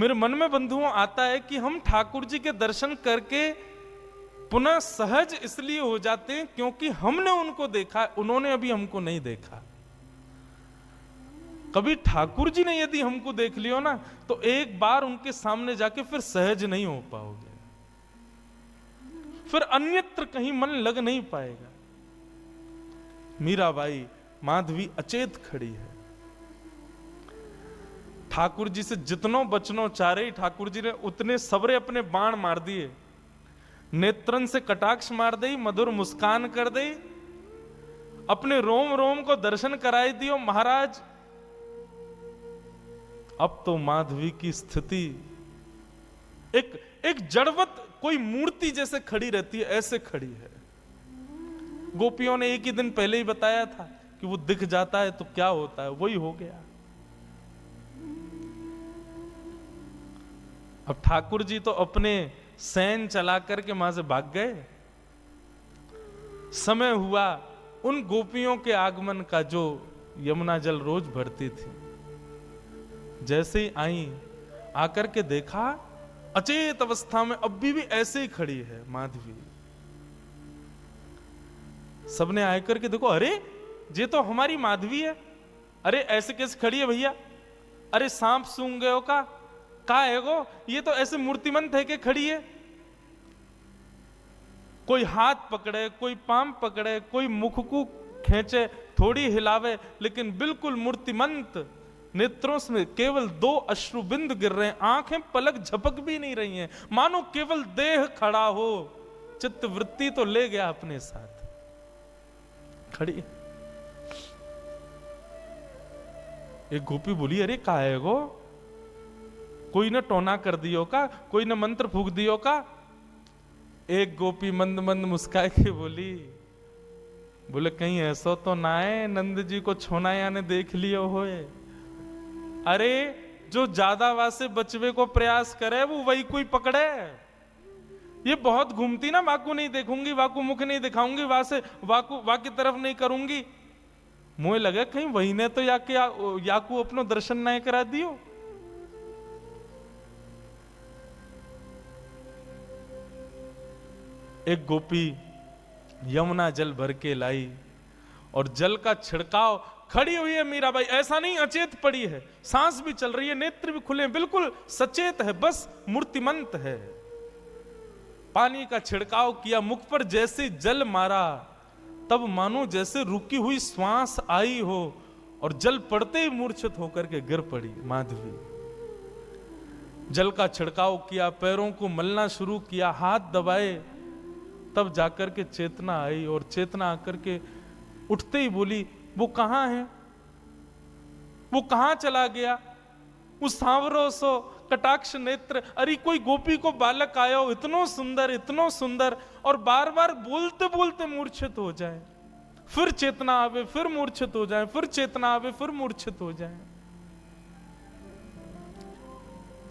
मेरे मन में बंधुओं आता है कि हम ठाकुर जी के दर्शन करके पुनः सहज इसलिए हो जाते हैं क्योंकि हमने उनको देखा, उन्होंने अभी हमको नहीं देखा। कभी ठाकुर जी ने यदि हमको देख लियो ना, तो एक बार उनके सामने जाके फिर सहज नहीं हो पाओगे, फिर अन्यत्र कहीं मन लग नहीं पाएगा। मीराबाई माधवी अचेत खड़ी है, ठाकुर जी से जितनो बचनो चाह रही, ठाकुर जी ने उतने सबरे अपने बाण मार दिए, नेत्रन से कटाक्ष मार दी, मधुर मुस्कान कर दी, अपने रोम रोम को दर्शन कराई दियो। महाराज अब तो माधवी की स्थिति एक जड़वत कोई मूर्ति जैसे खड़ी रहती है, ऐसे खड़ी है। गोपियों ने एक ही दिन पहले ही बताया था कि वो दिख जाता है तो क्या होता है, वही हो गया। अब ठाकुर जी तो अपने सैन चला करके वहां से भाग गए। समय हुआ उन गोपियों के आगमन का जो यमुना जल रोज भरती थी। जैसे ही आई, आकर के देखा अचेत अवस्था में अभी भी ऐसे ही खड़ी है माधवी। सबने आकर के देखो, अरे ये तो हमारी माधवी है, अरे ऐसे कैसे खड़ी है भैया, अरे सांप सूंघ गए हो का है गो, ये तो ऐसे मूर्तिमंत है कि खड़ी है। कोई हाथ पकड़े, कोई पांव पकड़े, कोई मुख को खींचे, थोड़ी हिलावे, लेकिन बिल्कुल मूर्तिमंत। नेत्रों में केवल 2 अश्रुबिंद गिर रहे हैं, आंखें पलक झपक भी नहीं रही हैं, मानो केवल देह खड़ा हो। चित्त वृत्ति तो ले गया अपने साथ, खड़ी। एक गोपी बोली, अरे का है गो, कोई ने टोना कर दियो का, कोई ने मंत्र फूक दियो का। एक गोपी मंद मंद मुस्काए के बोले कहीं ऐसा तो ना है नंद जी को छोनाया ने देख लियो होए। अरे जो ज्यादा वासे बचवे को प्रयास करे वो वही कोई पकड़े। ये बहुत घूमती ना, वाकू नहीं देखूंगी, वाकू मुख नहीं दिखाऊंगी, वासे वाकू की तरफ नहीं करूंगी। मुझे लगे कहीं वही ने तो याकू अपनो दर्शन नहीं करा दियो। एक गोपी यमुना जल भर के लाई और जल का छिड़काव, खड़ी हुई है मीराबाई, ऐसा नहीं अचेत पड़ी है, सांस भी चल रही है, नेत्र भी खुले, बिल्कुल सचेत है, बस मूर्तिमंत है। पानी का छिड़काव किया, मुख पर जैसे जल मारा, तब मानो जैसे रुकी हुई श्वास आई हो और जल पड़ते ही मूर्छित होकर के गिर पड़ी माधवी। जल का छिड़काव किया, पैरों को मलना शुरू किया, हाथ दबाए, तब जाकर के चेतना आई और चेतना आकर के उठते ही बोली, वो कहां है, वो कहां चला गया, उस सांवरो सो कटाक्ष नेत्र। अरे कोई गोपी को बालक आया हो, इतनो सुंदर, और बार बार बोलते बोलते मूर्छित हो जाए, फिर चेतना आवे, फिर मूर्छित हो जाए, फिर चेतना आवे, फिर मूर्छित हो जाए।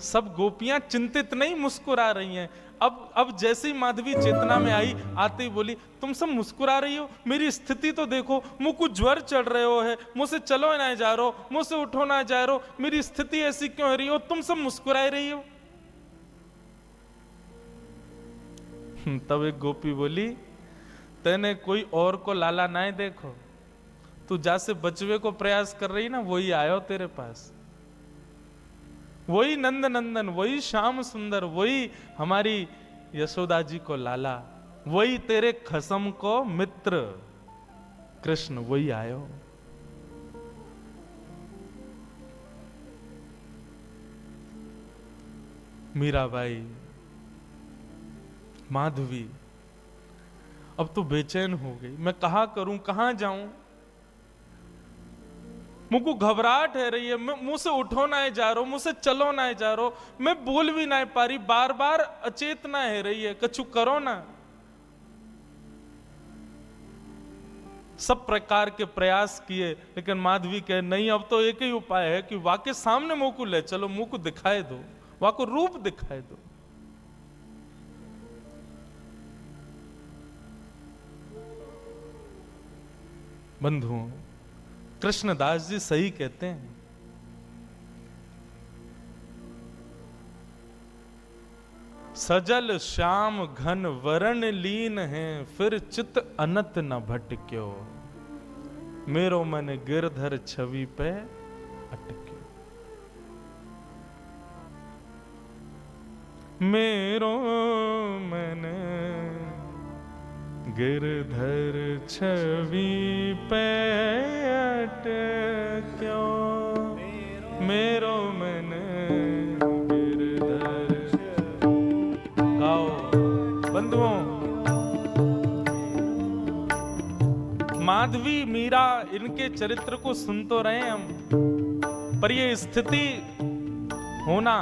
सब गोपियां चिंतित नहीं, मुस्कुरा रही हैं। अब जैसे ही माधवी चेतना में आई, आते ही बोली, तुम सब मुस्कुरा रही हो, मेरी स्थिति तो देखो, मुझ को ज्वर चढ़ रहे हो है, मुझसे चलो ना जा रहे हो, मुझसे उठो ना जा रहे हो, मेरी स्थिति ऐसी क्यों हो रही हो, तुम सब मुस्कुरा रही हो। तब एक गोपी बोली, तेने कोई और को लाला ना देखो, तू जैसे बचवे को प्रयास कर रही ना, वही आयो तेरे पास, वही नंद नंदन, वही श्याम सुंदर, वही हमारी यशोदा जी को लाला, वही तेरे खसम को मित्र कृष्ण, वही आयो। मीराबाई, माधवी अब तो बेचैन हो गई, मैं कहां करूं, कहां जाऊं, मुझको घबराहट है रही है, मुंह से उठो ना जा रहा, मुझसे चलो ना जा रहा, मैं बोल भी ना पा रही, बार बार अचेतना है रही है, कछु करो ना। सब प्रकार के प्रयास किए, लेकिन माधवी कहे नहीं, अब तो एक ही उपाय है कि वाके सामने मुंह को ले चलो, मुंह को दिखाए दो, वाको रूप दिखाए दो। बंधुओं, कृष्णदास जी सही कहते हैं, सजल श्याम घन वरण लीन है, फिर चित अनत न भटक्यो, मेरो मन गिरधर छवि पे अटक्यो। मेरो मन गिरधर छवि पे अटक्यो, मेरो मन गिरधर। गाओ बंधुओं, माधवी मीरा इनके चरित्र को सुन तो रहे हम, पर ये स्थिति होना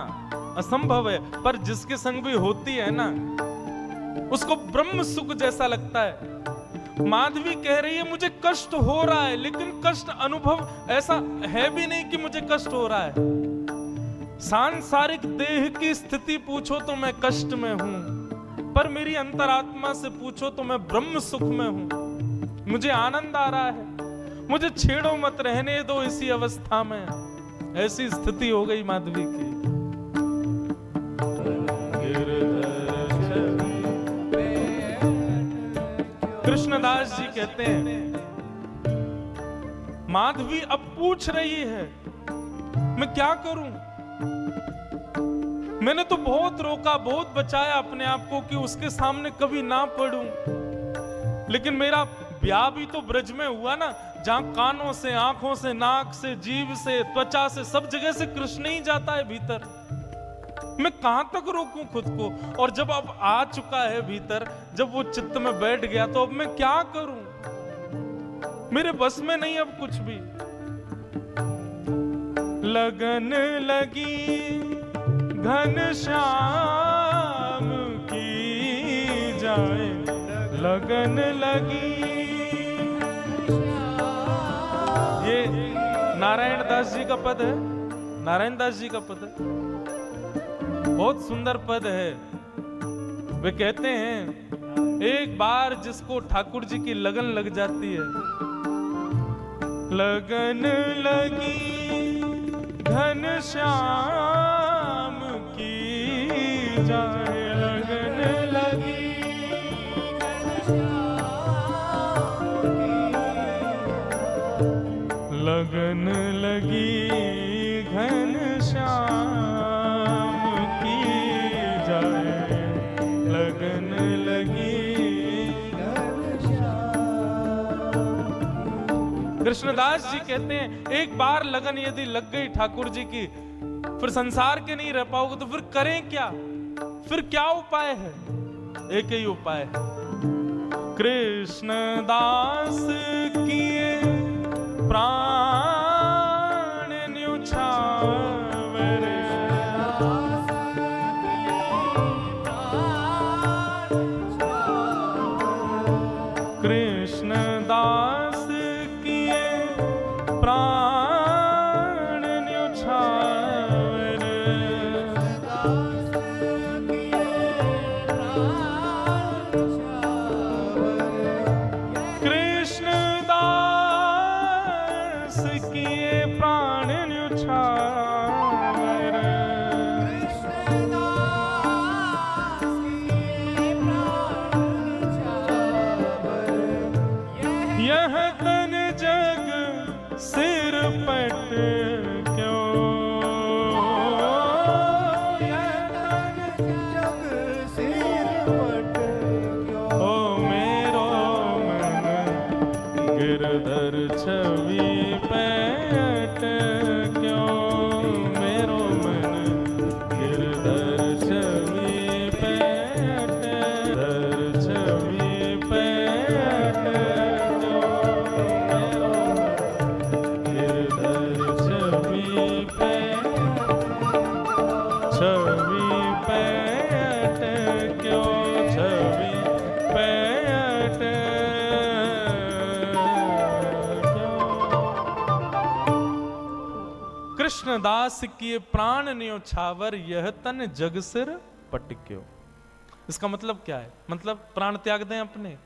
असंभव है। पर जिसके संग भी होती है ना, उसको ब्रह्म सुख जैसा लगता है। माधवी कह रही है मुझे कष्ट हो रहा है, लेकिन कष्ट अनुभव ऐसा है भी नहीं कि मुझे कष्ट हो रहा है। सांसारिक देह की स्थिति पूछो तो मैं कष्ट में हूं, पर मेरी अंतरात्मा से पूछो तो मैं ब्रह्म सुख में हूं। मुझे आनंद आ रहा है, मुझे छेड़ो मत, रहने दो इसी अवस्था में। ऐसी स्थिति हो गई माधवी की। कृष्णदास जी कहते हैं, माधवी अब पूछ रही है मैं क्या करूं। मैंने तो बहुत रोका, बहुत बचाया अपने आप को कि उसके सामने कभी ना पड़ूं, लेकिन मेरा ब्याह भी तो ब्रज में हुआ ना, जहां कानों से, आंखों से, नाक से, जीभ से, त्वचा से, सब जगह से कृष्ण ही जाता है भीतर। मैं कहां तक रोकूं खुद को। और जब अब आ चुका है भीतर, जब वो चित्त में बैठ गया, तो अब मैं क्या करूं। मेरे बस में नहीं अब कुछ भी। लगन लगी घन श्याम की जाए, लगन लगी। ये नारायण दास जी का पद है, नारायण दास जी का पद है, बहुत सुंदर पद है। वे कहते हैं, एक बार जिसको ठाकुर जी की लगन लग जाती है, लगन लगी घन श्याम की जाए, लगन लगी लगन लगी घन श्याम की जाए, लगन लगी घन श्याम। कृष्णदास जी कहते हैं, एक बार लगन यदि लग गई ठाकुर जी की, फिर संसार के नहीं रह पाओगे, तो फिर करें क्या। फिर क्या उपाय है। एक ही उपाय है, कृष्णदास किए प्राण न्योछावर, कृष्णदास किए प्राण न्योछावर, कृष्णदास किए प्राण न्योछावर, यह तन जग सिर पट क्यों, यह तन जग सिर पट क्यों, ओ मेरो मन गिरधर छवि पे अटक्यो, मेरो मन गिरधर छवि पे अटक्यो, छवि पे अटक्यो, मेरो गिरधर छवि पे, छवि पे अटक्यो, छवि पे कृष्णदास किए प्राण न्योछावर, यह तन जग सिर पटक्यो। इसका मतलब क्या है। मतलब प्राण त्याग दें अपने?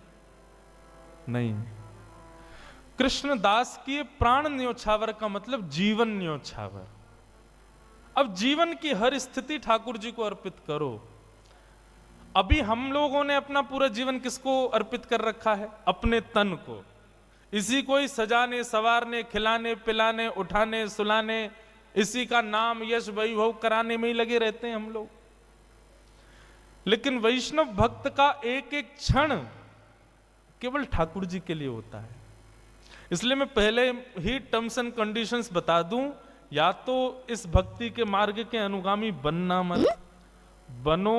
नहीं। कृष्णदास किए प्राण न्योछावर का मतलब जीवन न्योछावर। अब जीवन की हर स्थिति ठाकुर जी को अर्पित करो। अभी हम लोगों ने अपना पूरा जीवन किसको अर्पित कर रखा है? अपने तन को। इसी को ही सजाने संवारने खिलाने पिलाने उठाने सुलाने, इसी का नाम यश वैभव कराने में ही लगे रहते हैं हम लोग। लेकिन वैष्णव भक्त का एक एक क्षण केवल ठाकुर जी के लिए होता है। इसलिए मैं पहले ही टर्म्स एंड कंडीशंस बता दूं, या तो इस भक्ति के मार्ग के अनुगामी बनना मत, बनो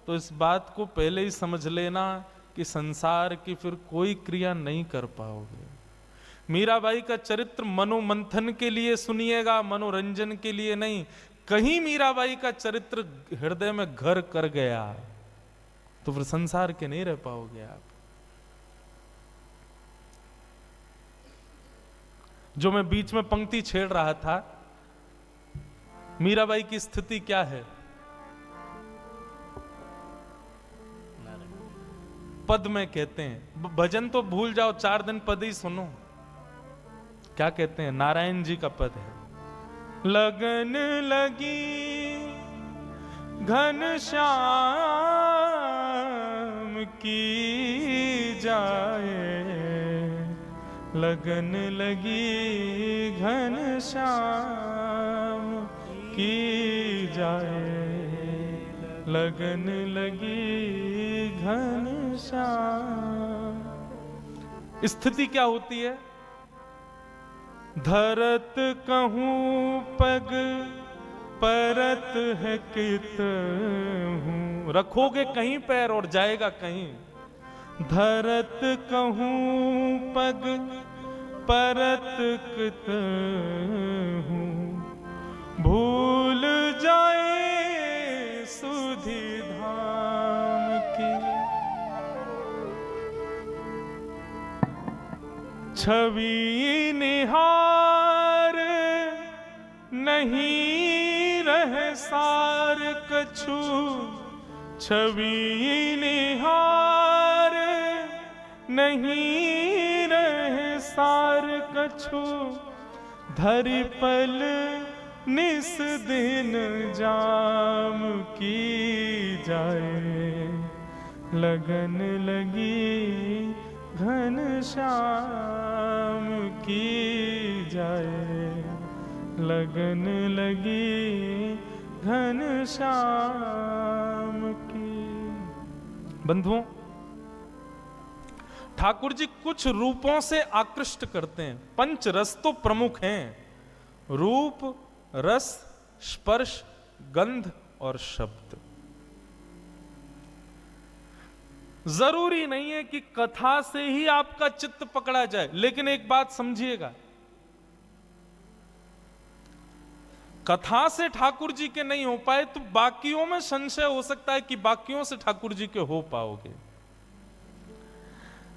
तो इस बात को पहले ही समझ लेना कि संसार की फिर कोई क्रिया नहीं कर पाओगे। मीराबाई का चरित्र मनोमंथन के लिए सुनिएगा, मनोरंजन के लिए नहीं। कहीं मीराबाई का चरित्र हृदय में घर कर गया तो फिर संसार के नहीं रह पाओगे आप। जो मैं बीच में पंक्ति छेड़ रहा था, मीराबाई की स्थिति क्या है? पद में कहते हैं, भजन तो भूल जाओ, 4 दिन पद ही सुनो। क्या कहते हैं? नारायण जी का पद है, लगन लगी घन श्याम की जाए, लगन लगी घन श्याम की जाए, लगन लगी घन श्याम। स्थिति क्या होती है? धरत कहूं पग परत है कित हूं, रखोगे कहीं पैर और जाएगा कहीं। धरत कहूं पग परत कित हूं, भूल जाए सुधि धाम की। छवि निहार नहीं रहे सार कछु, छवि निहार नहीं रहे सार कछु, धरि पल निस दिन जाम की जाए, लगन लगी घन श्याम की जाए, लगन लगी घन श्याम की। बंधुओं, ठाकुर जी कुछ रूपों से आकृष्ट करते हैं। 5 रस तो प्रमुख हैं, रूप रस स्पर्श गंध और शब्द। जरूरी नहीं है कि कथा से ही आपका चित्त पकड़ा जाए, लेकिन एक बात समझिएगा, कथा से ठाकुर जी के नहीं हो पाए तो बाकियों में संशय हो सकता है कि बाकियों से ठाकुर जी के हो पाओगे।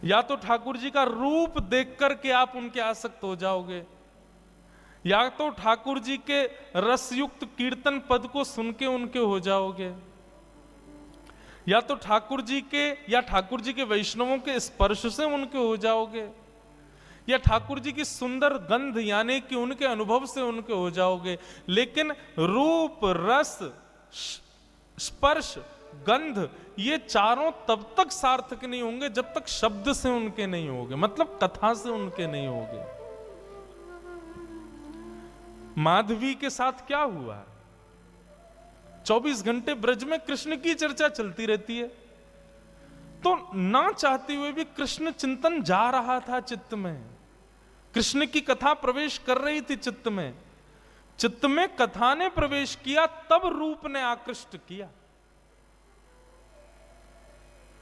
या तो ठाकुर जी का रूप देख करके आप उनके आसक्त हो जाओगे, या तो ठाकुर जी के रसयुक्त कीर्तन पद को सुन के उनके हो जाओगे, या तो ठाकुर जी के या ठाकुर जी के वैष्णवों के स्पर्श से उनके हो जाओगे, या ठाकुर जी की सुंदर गंध यानी कि उनके अनुभव से उनके हो जाओगे। लेकिन रूप रस स्पर्श गंध ये चारों तब तक सार्थक नहीं होंगे जब तक शब्द से उनके नहीं होंगे, मतलब कथा से उनके नहीं होंगे। माधवी के साथ क्या हुआ? 24 घंटे ब्रज में कृष्ण की चर्चा चलती रहती है, तो ना चाहते हुए भी कृष्ण चिंतन जा रहा था चित्त में, कृष्ण की कथा प्रवेश कर रही थी चित्त में। चित्त में कथा ने प्रवेश किया, तब रूप ने आकृष्ट किया।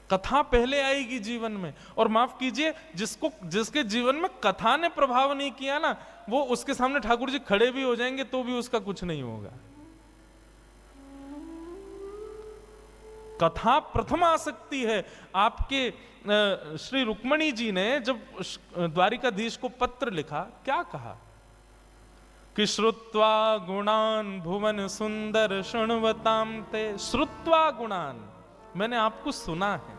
कथा पहले आएगी जीवन में, और माफ कीजिए जिसके जीवन में कथा ने प्रभाव नहीं किया ना, वो उसके सामने ठाकुर जी खड़े भी हो जाएंगे तो भी उसका कुछ नहीं होगा। कथा प्रथम आसक्ति है। आपके श्री रुक्मणी जी ने जब द्वारिकाधीश को पत्र लिखा, क्या कहा कि श्रुत्वा गुणान भुवन सुंदर शृण्वताम ते। श्रुत्वा गुणान, मैंने आपको सुना है,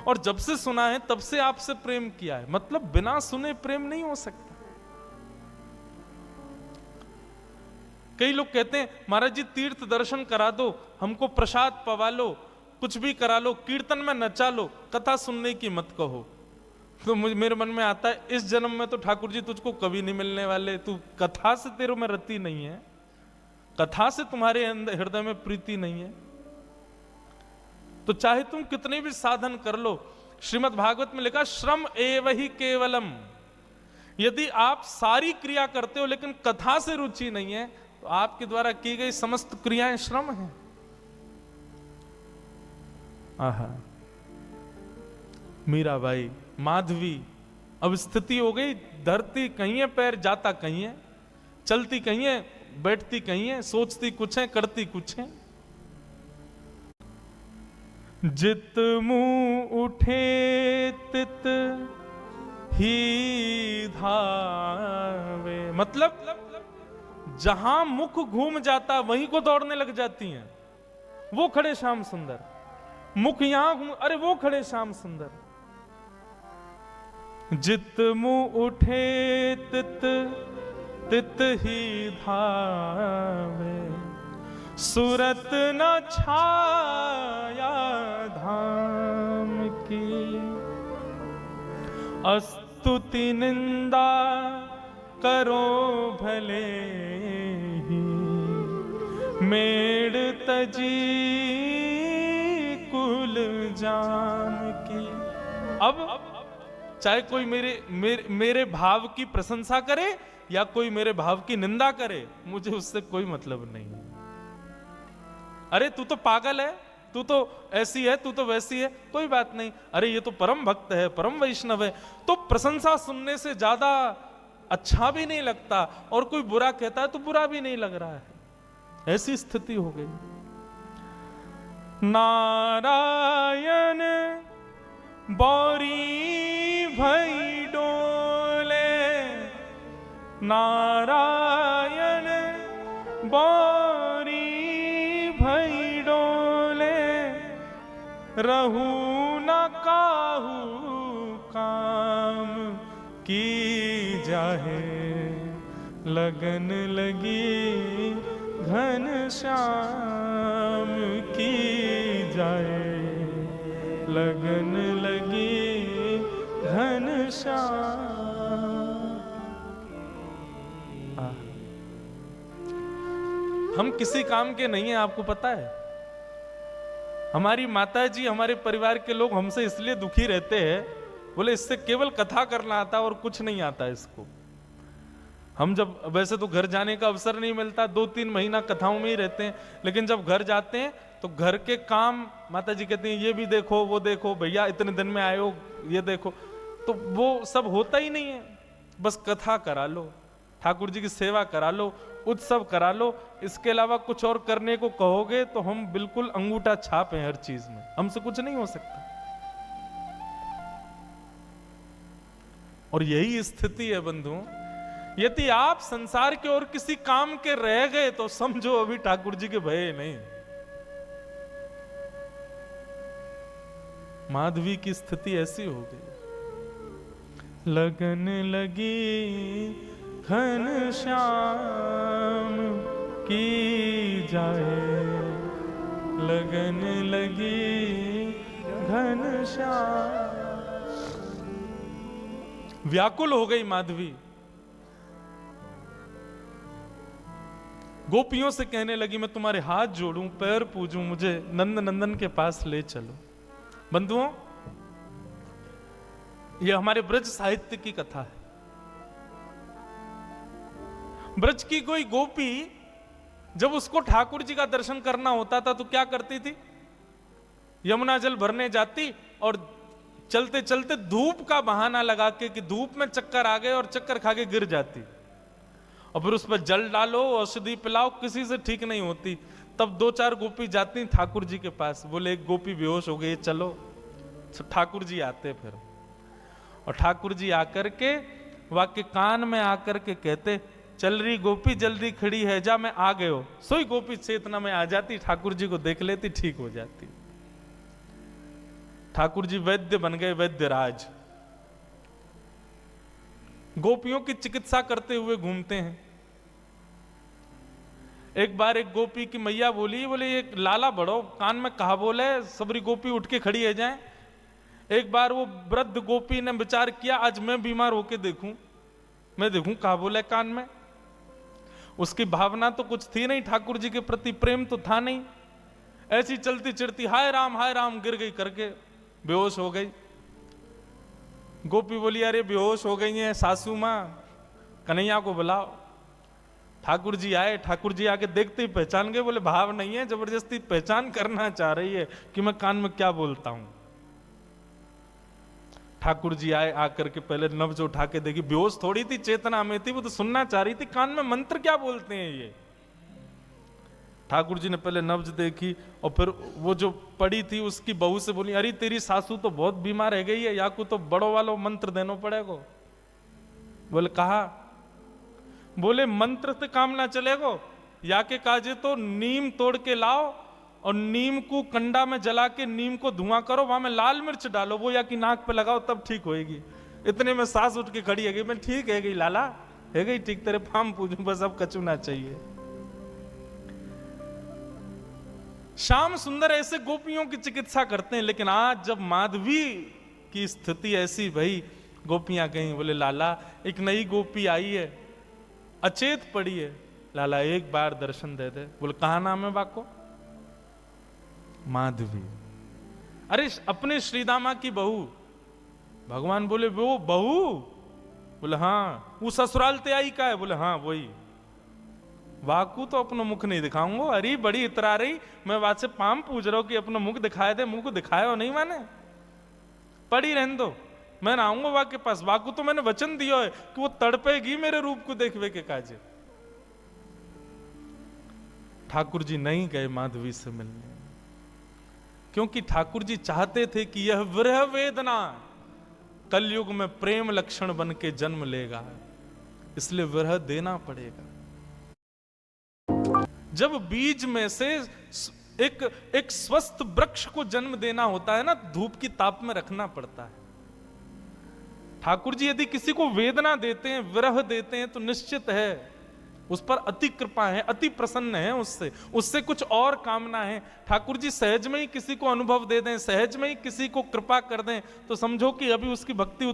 और जब से सुना है तब से आपसे प्रेम किया है। मतलब बिना सुने प्रेम नहीं हो सकता। कई लोग कहते हैं महाराज जी तीर्थ दर्शन करा दो, हमको प्रसाद पवा लो, कुछ भी करा लो, कीर्तन में नचा लो, कथा सुनने की मत कहो। तो मुझे मेरे मन में आता है इस जन्म में तो ठाकुर जी तुझको कभी नहीं मिलने वाले, तू कथा से तेरे में रति नहीं है, कथा से तुम्हारे अंदर हृदय में प्रीति नहीं है, तो चाहे तुम कितने भी साधन कर लो। श्रीमद् भागवत में लिखा श्रम एव ही केवलम, यदि आप सारी क्रिया करते हो लेकिन कथा से रुचि नहीं है तो आपके द्वारा की गई समस्त क्रियाएं श्रम हैं। आहा, मीराबाई, माधवी, अब स्थिति हो गई, धरती कहीं है, पैर जाता कहीं है, चलती कहीं है, बैठती कहीं है, सोचती कुछ है, करती कुछ है। जित मुंह उठे तित ही धावे, मतलब जहां मुख घूम जाता वहीं को दौड़ने लग जाती हैं। वो खड़े श्याम सुंदर, मुख यहां घूम, अरे वो खड़े श्याम सुंदर। जित मुंह उठे तित तित ही धावे, सूरत न छाया धाम की। स्तुति निंदा करो भले ही, मेड़ तजी कुल जाम की। अब चाहे कोई मेरे भाव की प्रशंसा करे या कोई मेरे भाव की निंदा करे, मुझे उससे कोई मतलब नहीं है। अरे तू तो पागल है, तू तो ऐसी है, तू तो वैसी है, कोई बात नहीं। अरे ये तो परम भक्त है, परम वैष्णव है, तो प्रशंसा सुनने से ज्यादा अच्छा भी नहीं लगता, और कोई बुरा कहता है तो बुरा भी नहीं लग रहा है। ऐसी स्थिति हो गई। नारायण बौरी भई डोले, नारायण बौरी भई डोले, रहू न काहू काम की जाहे, लगन लगी घन श्याम की जाए, लगन लगी घन श्याम। हम किसी काम के नहीं हैं, आपको पता है। हमारी माता जी, हमारे परिवार के लोग हमसे इसलिए दुखी रहते हैं, बोले इससे केवल कथा करना आता और कुछ नहीं आता इसको। हम जब, वैसे तो घर जाने का अवसर नहीं मिलता, 2-3 महीना कथाओं में ही रहते हैं, लेकिन जब घर जाते हैं तो घर के काम माता जी कहती हैं ये भी देखो, वो देखो, भैया इतने दिन में आए हो, ये देखो, तो वो सब होता ही नहीं है। बस कथा करा लो, ठाकुर जी की सेवा करा लो, उत्सव करा लो, इसके अलावा कुछ और करने को कहोगे तो हम बिल्कुल अंगूठा छाप हैं हर चीज में, हमसे कुछ नहीं हो सकता। और यही स्थिति है बंधुओं। यदि आप संसार के और किसी काम के रह गए तो समझो अभी ठाकुर जी के भय नहीं। माधवी की स्थिति ऐसी हो गई। लगन लगी घन श्याम की जाए, लगन लगी घन श्याम। व्याकुल हो गई माधवी, गोपियों से कहने लगी मैं तुम्हारे हाथ जोड़ूं, पैर पूजूं, मुझे नंद नंदन के पास ले चलो। बंधुओं, यह हमारे ब्रज साहित्य की कथा है। ब्रज की कोई गोपी जब उसको ठाकुर जी का दर्शन करना होता था तो क्या करती थी? यमुना जल भरने जाती और चलते चलते धूप का बहाना लगा के कि धूप में चक्कर आ गए और चक्कर खा के गिर जाती, और फिर उस पर जल डालो, औषधि पिलाओ, किसी से ठीक नहीं होती। तब 2-4 गोपी जाती ठाकुर जी के पास, बोले एक गोपी बेहोश हो गई, चलो। ठाकुर जी आते फिर, और ठाकुर जी आकर के वाक्य कान में आकर के कहते चल रही गोपी जल्दी खड़ी है, जा मैं आ गए हो। सोई गोपी चेतना में आ जाती, ठाकुर जी को देख लेती, ठीक हो जाती। ठाकुर जी वैद्य बन गए, वैद्य राज। गोपियों की चिकित्सा करते हुए घूमते हैं। एक बार एक गोपी की मैया बोली, बोले ये लाला बड़ो कान में कहा बोले, सबरी गोपी उठ के खड़ी है जाए। एक बार वो वृद्ध गोपी ने विचार किया, आज मैं बीमार होके देखूं, मैं देखूं कहा बोले कान में। उसकी भावना तो कुछ थी नहीं, ठाकुर जी के प्रति प्रेम तो था नहीं। ऐसी चलती चलती हाय राम गिर गई करके बेहोश हो गई। गोपी बोली अरे बेहोश हो गई है सासू मां, कन्हैया को बुलाओ। ठाकुर जी आए, ठाकुर जी आके देखते ही पहचान गए, बोले भाव नहीं है, जबरदस्ती पहचान करना चाह रही है कि मैं कान में क्या बोलता हूं। ठाकुर जी आए, आकर के पहले नब्ज उठा के देखी, बेहोश थोड़ी थी, चेतना में थी, वो तो सुनना चाह रही थी कान में मंत्र क्या बोलते हैं ये। ठाकुर जी ने पहले नब्ज देखी और फिर वो जो पड़ी थी उसकी बहू से बोली, अरे तेरी सासू तो बहुत बीमार रह गई है, या को तो बड़ो वालो मंत्र देना पड़ेगा। बोले कहा, बोले मंत्र से काम ना चलेगो, या के काजे तो नीम तोड़ के लाओ और नीम को कंडा में जला के नीम को धुआं करो, वहां में लाल मिर्च डालो, वो या की नाक पे लगाओ तब ठीक होएगी। इतने में सास उठ के खड़ी है गई, मैं ठीक है गई लाला, है गई ठीक, तेरे फाम पूजू, बस अब कचू ना चाहिए। श्याम सुंदर ऐसे गोपियों की चिकित्सा करते हैं, लेकिन आज जब माधवी की स्थिति ऐसी भई, गोपियां गई, बोले लाला एक नई गोपी आई है, अचेत पड़ी है, लाला एक बार दर्शन दे दे। बोले कहा नाम है बाको? माधवी। अरे अपने श्रीदामा की बहू। भगवान बोले वो बहू? बोले हाँ। वो ससुराल ते आई का है? बोले हाँ वही। वाकू तो अपना मुख नहीं दिखाऊंगा। अरे बड़ी इतरा रही, मैं बात से पाम पूछ रहा हूं कि अपना मुख दिखाए दे, मुंह को दिखाया हो नहीं मैंने, पड़ी रहने दो, मैं ना आऊंगा वाक के पास। वाकू तो मैंने वचन दिया है कि वो तड़पेगी मेरे रूप को देखवे के काजे। ठाकुर जी नहीं गए माधवी से मिलने, क्योंकि ठाकुर जी चाहते थे कि यह विरह वेदना कलयुग में प्रेम लक्षण बन के जन्म लेगा, इसलिए विरह देना पड़ेगा। जब बीज में से एक स्वस्थ वृक्ष को जन्म देना होता है ना, धूप की ताप में रखना पड़ता है। ठाकुर जी यदि किसी को वेदना देते हैं, विरह देते हैं, तो निश्चित है उस पर अति कृपा है, अति प्रसन्न है, उससे कुछ और कामना है। ठाकुर जी सहज में ही किसी को अनुभव दे दें, सहज में ही किसी को कृपा कर दें, तो समझो कि अभी उसकी भक्ति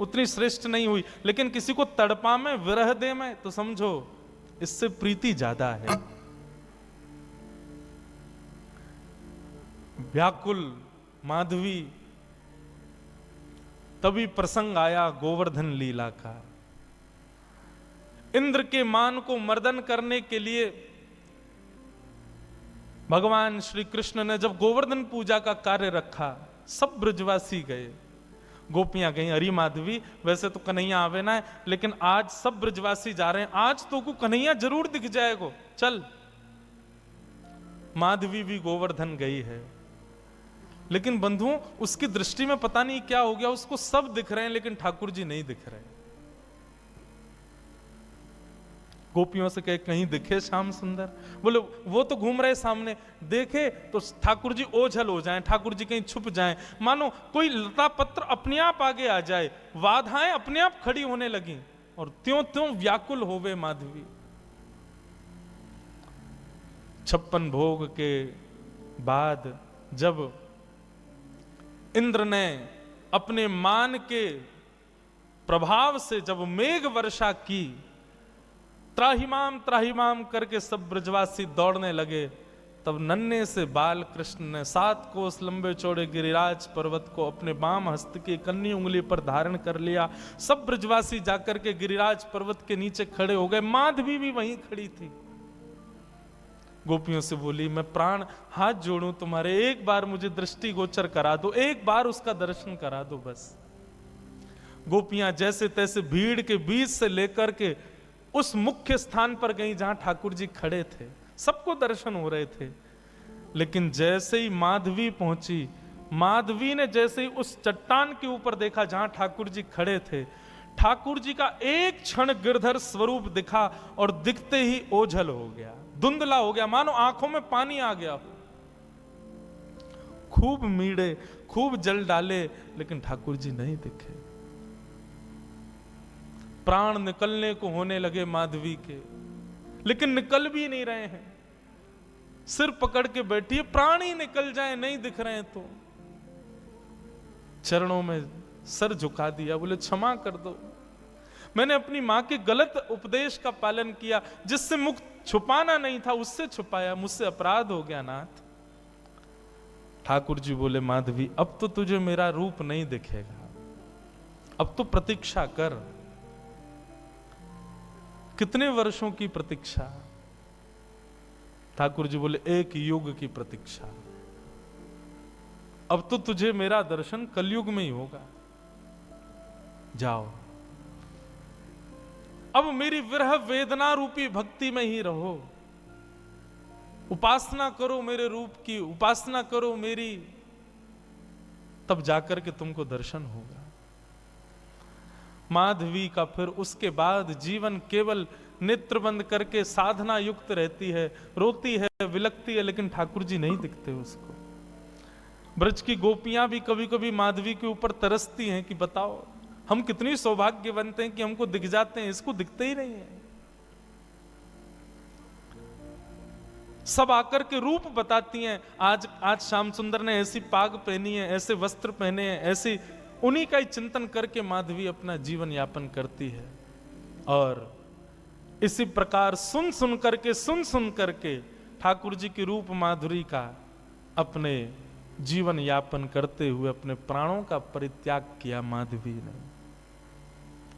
उतनी श्रेष्ठ नहीं हुई। लेकिन किसी को तड़पा में, विरह दे में, तो समझो इससे प्रीति ज्यादा है। व्याकुल माधवी, तभी प्रसंग आया गोवर्धन लीला का। इंद्र के मान को मर्दन करने के लिए भगवान श्री कृष्ण ने जब गोवर्धन पूजा का कार्य रखा, सब ब्रजवासी गए, गोपियां गई। अरे माधवी वैसे तो कन्हैया आवे ना है, लेकिन आज सब ब्रजवासी जा रहे हैं, आज तो को कन्हैया जरूर दिख जाएगा, चल। माधवी भी गोवर्धन गई है, लेकिन बंधुओं उसकी दृष्टि में पता नहीं क्या हो गया, उसको सब दिख रहे हैं लेकिन ठाकुर जी नहीं दिख रहे। गोपियों से कहे कहीं दिखे श्याम सुंदर? बोले वो तो घूम रहे सामने, देखे तो ठाकुर जी ओझल हो जाएं, ठाकुर जी कहीं छुप जाएं, मानो कोई लता पत्र अपने आप आगे आ जाए, बाधाएं अपने आप खड़ी होने लगी और त्यों त्यों व्याकुल होवे माधवी। 56 भोग के बाद जब इंद्र ने अपने मान के प्रभाव से जब मेघ वर्षा की, त्राहिमाम करके सब ब्रजवासी दौड़ने लगे, तब नन्हे से बाल कृष्ण ने 7 कोस लंबे चौड़े गिरिराज पर्वत को अपने बाम हस्त की कन्नी उंगली पर धारण कर लिया। सब ब्रजवासी जाकर के गिरिराज पर्वत के नीचे खड़े हो गए। माधवी भी वहीं खड़ी थी। गोपियों से बोली, मैं प्राण हाथ जोड़ूं तुम्हारे, एक बार मुझे दृष्टि गोचर करा दो, एक बार उसका दर्शन करा दो बस। गोपियां जैसे तैसे भीड़ के बीच से लेकर के उस मुख्य स्थान पर गई जहां ठाकुर जी खड़े थे, सबको दर्शन हो रहे थे। लेकिन जैसे ही माधवी पहुंची, माधवी ने जैसे ही उस चट्टान के ऊपर देखा जहां ठाकुर जी खड़े थे, ठाकुर जी का एक क्षण गिरधर स्वरूप दिखा और दिखते ही ओझल हो गया, धुंधला हो गया, मानो आंखों में पानी आ गया। खूब मीड़े, खूब जल डाले, लेकिन ठाकुर जी नहीं दिखे। प्राण निकलने को होने लगे माधवी के, लेकिन निकल भी नहीं रहे हैं। सिर पकड़ के बैठी है, प्राण ही निकल जाए, नहीं दिख रहे हैं तो चरणों में सर झुका दिया, बोले क्षमा कर दो, मैंने अपनी मां के गलत उपदेश का पालन किया, जिससे मुख छुपाना नहीं था उससे छुपाया, मुझसे अपराध हो गया नाथ। ठाकुर जी बोले, माधवी अब तो तुझे मेरा रूप नहीं दिखेगा, अब तो प्रतीक्षा कर। कितने वर्षों की प्रतीक्षा? ठाकुर जी बोले, एक युग की प्रतीक्षा। अब तो तुझे मेरा दर्शन कलयुग में ही होगा, जाओ अब मेरी विरह वेदना रूपी भक्ति में ही रहो, उपासना करो मेरे रूप की, उपासना करो मेरी, तब जाकर के तुमको दर्शन होगा। माधवी का फिर उसके बाद जीवन केवल नेत्र बंद करके साधना युक्त रहती है, रोती है, विलकती है, लेकिन ठाकुर जी नहीं दिखते उसको। ब्रज की गोपियां भी कभी कभी माधवी के ऊपर तरसती हैं कि बताओ हम कितनी सौभाग्यवंत हैं कि हमको दिख जाते हैं, इसको दिखते ही नहीं है। सब आकर के रूप बताती हैं, आज श्याम सुंदर ने ऐसी पाग पहनी है, ऐसे वस्त्र पहने हैं, ऐसी, उन्हीं का ही चिंतन करके माधवी अपना जीवन यापन करती है। और इसी प्रकार सुन सुन करके ठाकुर जी की रूप माधुरी का अपने जीवन यापन करते हुए अपने प्राणों का परित्याग किया माधवी ने।